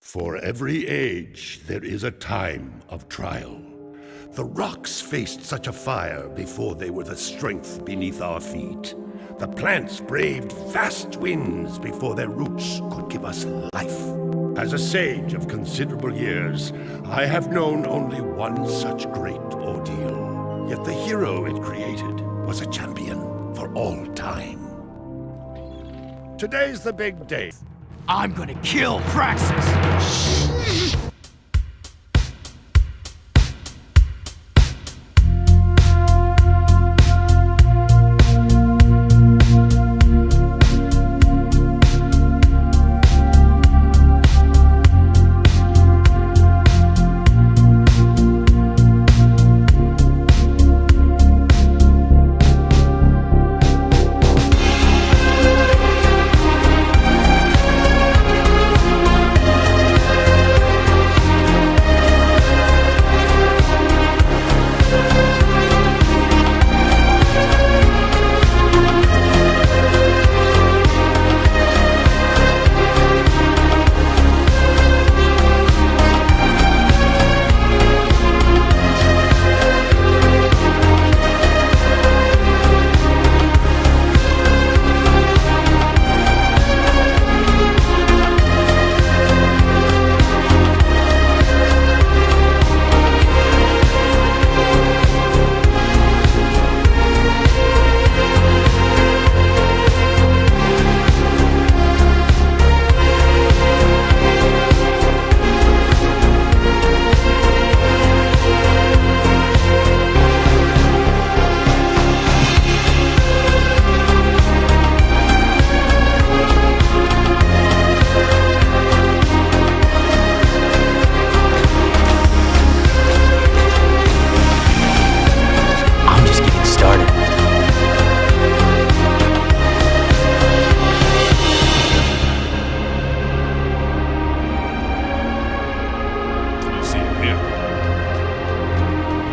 For every age, there is a time of trial. The rocks faced such a fire before they were the strength beneath our feet. The plants braved vast winds before their roots could give us life. As a sage of considerable years, I have known only one such great ordeal. Yet the hero it created was a champion for all time. Today's the big day. I'm gonna kill Praxis!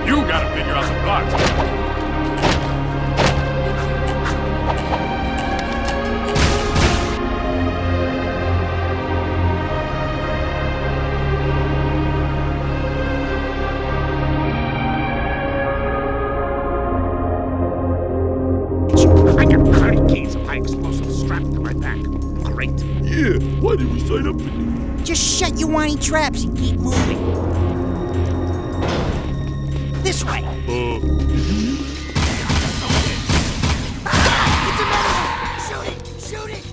You gotta figure out some blocks. I got 30 keys of high explosives strapped to my back. Great. Yeah, why did we sign up for this? Just shut your whiny traps and keep moving. This way. It's a medic! Shoot it! Shoot it!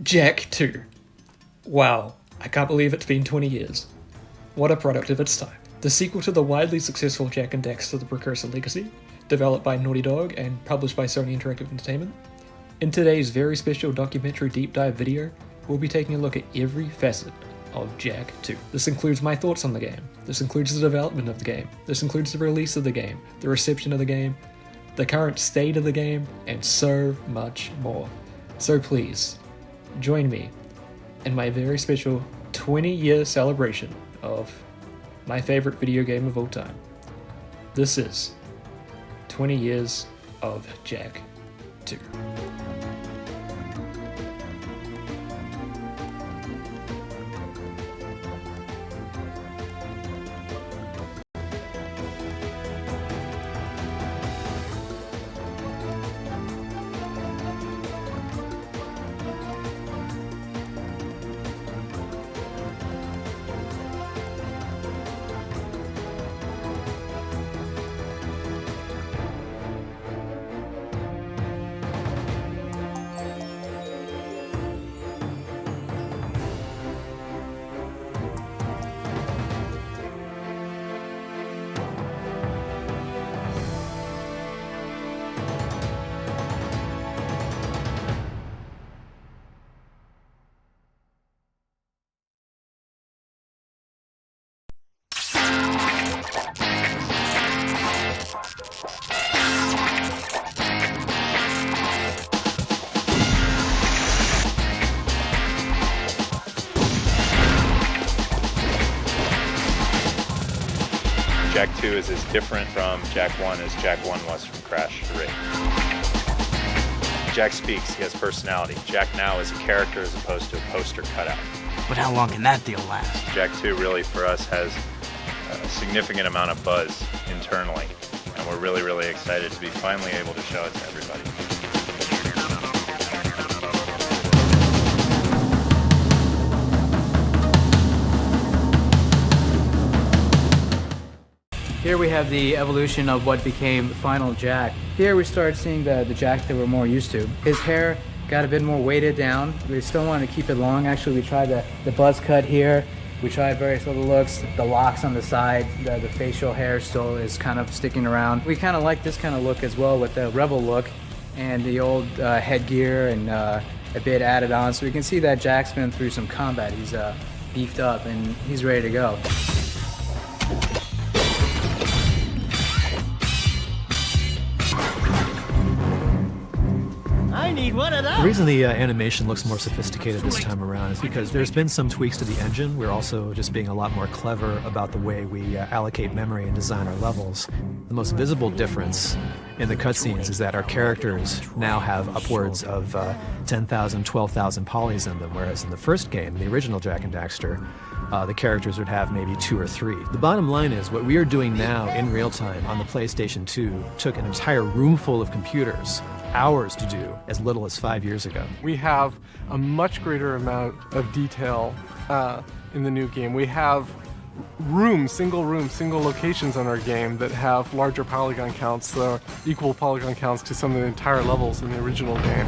Jak II. Wow, I can't believe it's been 20 years. What a product of its time. The sequel to the widely successful Jak and Daxter The Precursor Legacy, developed by Naughty Dog and published by Sony Interactive Entertainment. In today's very special documentary deep dive video, we'll be taking a look at every facet of Jak II. This includes my thoughts on the game, this includes the development of the game, this includes the release of the game, the reception of the game, the current state of the game, and so much more. So please, join me in my very special 20-year celebration of my favorite video game of all time. This is 20 years of Jak II. Jak II is as different from Jak I as Jak I was from Crash 3. Jak speaks, he has personality. Jak now is a character as opposed to a poster cutout. But how long can that deal last? Jak II really, for us, has a significant amount of buzz internally, and we're really, really excited to be finally able to show it to everybody. Here we have the evolution of what became Final Jak. Here we start seeing the Jak that we're more used to. His hair got a bit more weighted down. We still wanted to keep it long. Actually, we tried the buzz cut here. We tried various other looks, the locks on the side, the facial hair still is kind of sticking around. We kind of like this kind of look as well with the Rebel look and the old headgear and a bit added on. So we can see that Jak's been through some combat. He's beefed up and he's ready to go. The reason the animation looks more sophisticated this time around is because there's been some tweaks to the engine. We're also just being a lot more clever about the way we allocate memory and design our levels. The most visible difference in the cutscenes is that our characters now have upwards of 10,000, 12,000 polys in them, whereas in the first game, the original Jak and Daxter, the characters would have maybe 2 or 3. The bottom line is what we are doing now in real time on the PlayStation 2 took an entire room full of computers hours to do as little as 5 years ago. We have a much greater amount of detail in the new game. We have single locations in our game that have larger polygon counts, equal polygon counts to some of the entire levels in the original game.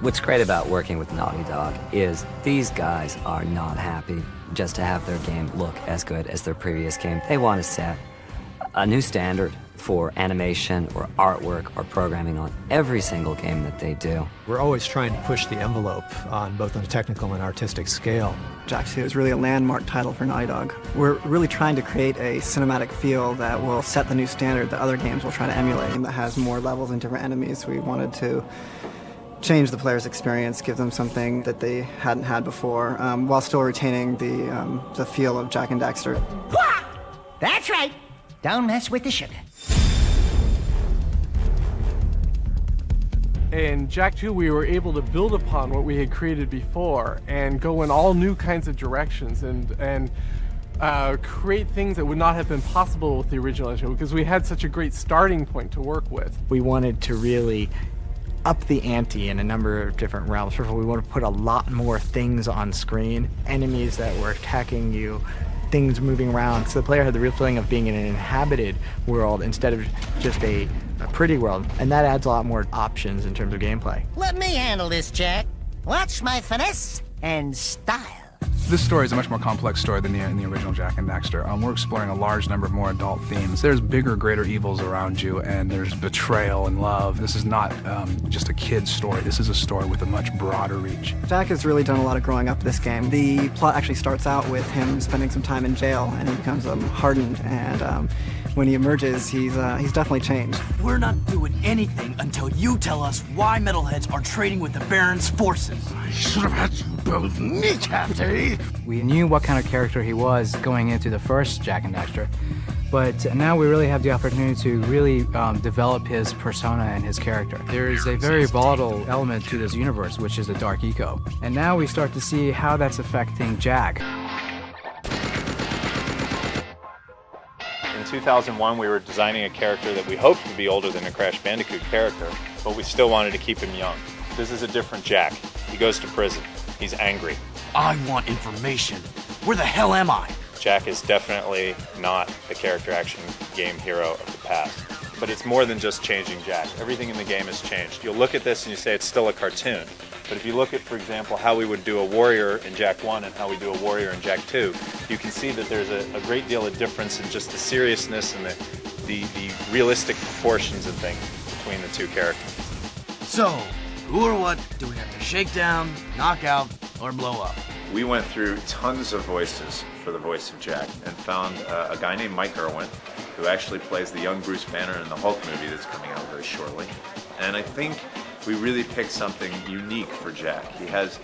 What's great about working with Naughty Dog is these guys are not happy just to have their game look as good as their previous game. They want to set a new standard for animation or artwork or programming on every single game that they do. We're always trying to push the envelope on both on a technical and artistic scale. Jak II is really a landmark title for Naughty Dog. We're really trying to create a cinematic feel that will set the new standard that other games will try to emulate, and that has more levels and different enemies. We wanted to change the player's experience, give them something that they hadn't had before, while still retaining the feel of Jak and Daxter. That's right. Don't mess with the sugar. In Jak II, we were able to build upon what we had created before and go in all new kinds of directions and create things that would not have been possible with the original engine because we had such a great starting point to work with. We wanted to really up the ante in a number of different realms. First of all, we want to put a lot more things on screen, enemies that were attacking you, things moving around, so the player had the real feeling of being in an inhabited world instead of just a pretty world, and that adds a lot more options in terms of gameplay. Let me handle this, Jak. Watch my finesse and style. This story is a much more complex story than the original Jak and Daxter. We're exploring a large number of more adult themes. There's bigger, greater evils around you, and there's betrayal and love. This is not just a kid's story. This is a story with a much broader reach. Jak has really done a lot of growing up this game. The plot actually starts out with him spending some time in jail, and he becomes hardened, and when he emerges, he's definitely changed. We're not doing anything until you tell us why metalheads are trading with the Baron's forces. I should have had you both kneecapped, eh? We knew what kind of character he was going into the first Jak and Daxter, but now we really have the opportunity to really develop his persona and his character. There is a very volatile element to this universe, which is the dark eco, and now we start to see how that's affecting Jak. In 2001, we were designing a character that we hoped would be older than a Crash Bandicoot character, but we still wanted to keep him young. This is a different Jak. He goes to prison. He's angry. I want information. Where the hell am I? Jak is definitely not the character action game hero of the past. But it's more than just changing Jak. Everything in the game has changed. You'll look at this and you say it's still a cartoon. But if you look at, for example, how we would do a warrior in Jak I and how we do a warrior in Jak II, you can see that there's a great deal of difference in just the seriousness and the realistic proportions and things between the two characters. So, who or what do we have to shake down, knock out, or blow up? We went through tons of voices for the voice of Jak and found a guy named Mike Irwin, who actually plays the young Bruce Banner in the Hulk movie that's coming out very shortly. And I think we really picked something unique for Jak. He has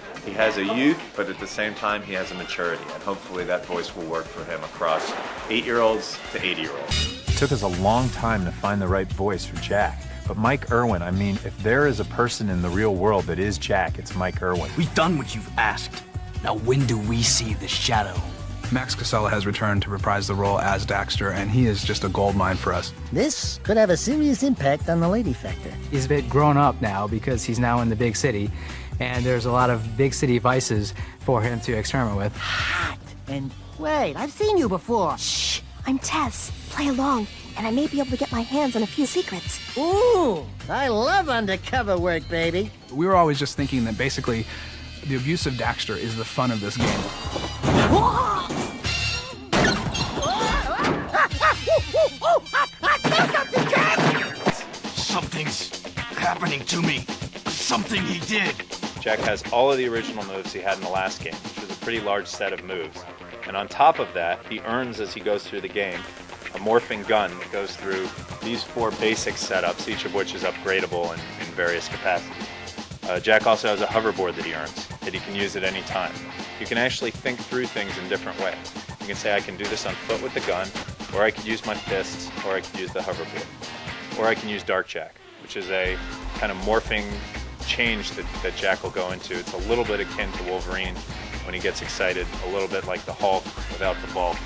a youth, but at the same time he has a maturity, and hopefully that voice will work for him across 8-year-olds to 80-year-olds. It took us a long time to find the right voice for Jak. But Mike Irwin, I mean, if there is a person in the real world that is Jak, it's Mike Irwin. We've done what you've asked. Now when do we see the shadow? Max Casella has returned to reprise the role as Daxter, and he is just a goldmine for us. This could have a serious impact on the lady factor. He's a bit grown up now because he's now in the big city, and there's a lot of big city vices for him to experiment with. Hot. And wait, I've seen you before. Shh, I'm Tess. Play along, and I may be able to get my hands on a few secrets. Ooh, I love undercover work, baby. We were always just thinking that basically the abusive Daxter is the fun of this game. Something's happening to me. Something he did. Jak has all of the original moves he had in the last game, which was a pretty large set of moves. And on top of that, he earns, as he goes through the game, a morphing gun that goes through these 4 basic setups, each of which is upgradable in various capacities. Jak also has a hoverboard that he earns, that he can use at any time. You can actually think through things in different ways. You can say, I can do this on foot with the gun, or I could use my fists, or I could use the hoverboard. Or I can use Dark Jak, which is a kind of morphing change that Jak will go into. It's a little bit akin to Wolverine when he gets excited, a little bit like the Hulk without the bulk.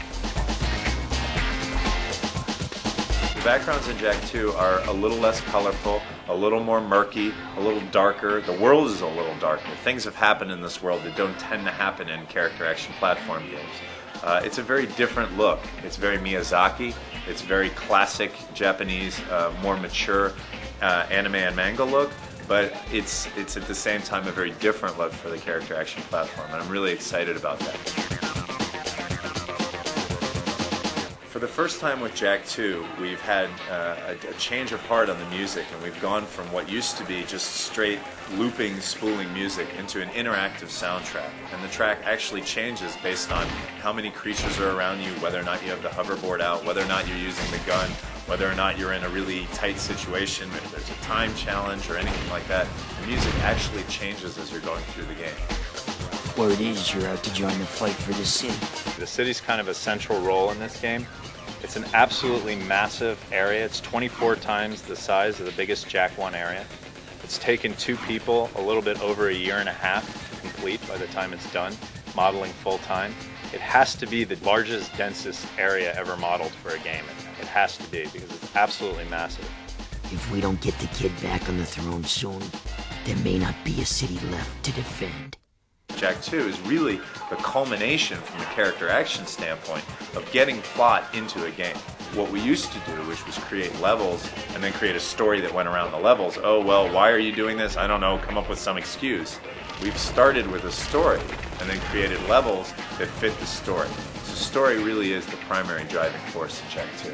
The backgrounds in Jak II are a little less colorful, a little more murky, a little darker. The world is a little darker. Things have happened in this world that don't tend to happen in character action platform games. It's a very different look. It's very Miyazaki. It's very classic Japanese, more mature anime and manga look. But it's at the same time a very different look for the character action platform, and I'm really excited about that. For the first time with Jak II, we've had a change of heart on the music, and we've gone from what used to be just straight looping, spooling music into an interactive soundtrack. And the track actually changes based on how many creatures are around you, whether or not you have the hoverboard out, whether or not you're using the gun, whether or not you're in a really tight situation, if there's a time challenge or anything like that. The music actually changes as you're going through the game. Word is you're out to join the fight for the city. The city's kind of a central role in this game. It's an absolutely massive area. It's 24 times the size of the biggest Jak I area. It's taken 2 people a little bit over a year and a half to complete by the time it's done, modeling full time. It has to be the largest, densest area ever modeled for a game. It has to be, because it's absolutely massive. If we don't get the kid back on the throne soon, there may not be a city left to defend. Jak II is really the culmination from a character action standpoint of getting plot into a game. What we used to do, which was create levels and then create a story that went around the levels. Oh, well, why are you doing this? I don't know, come up with some excuse. We've started with a story and then created levels that fit the story. So story really is the primary driving force in Jak II.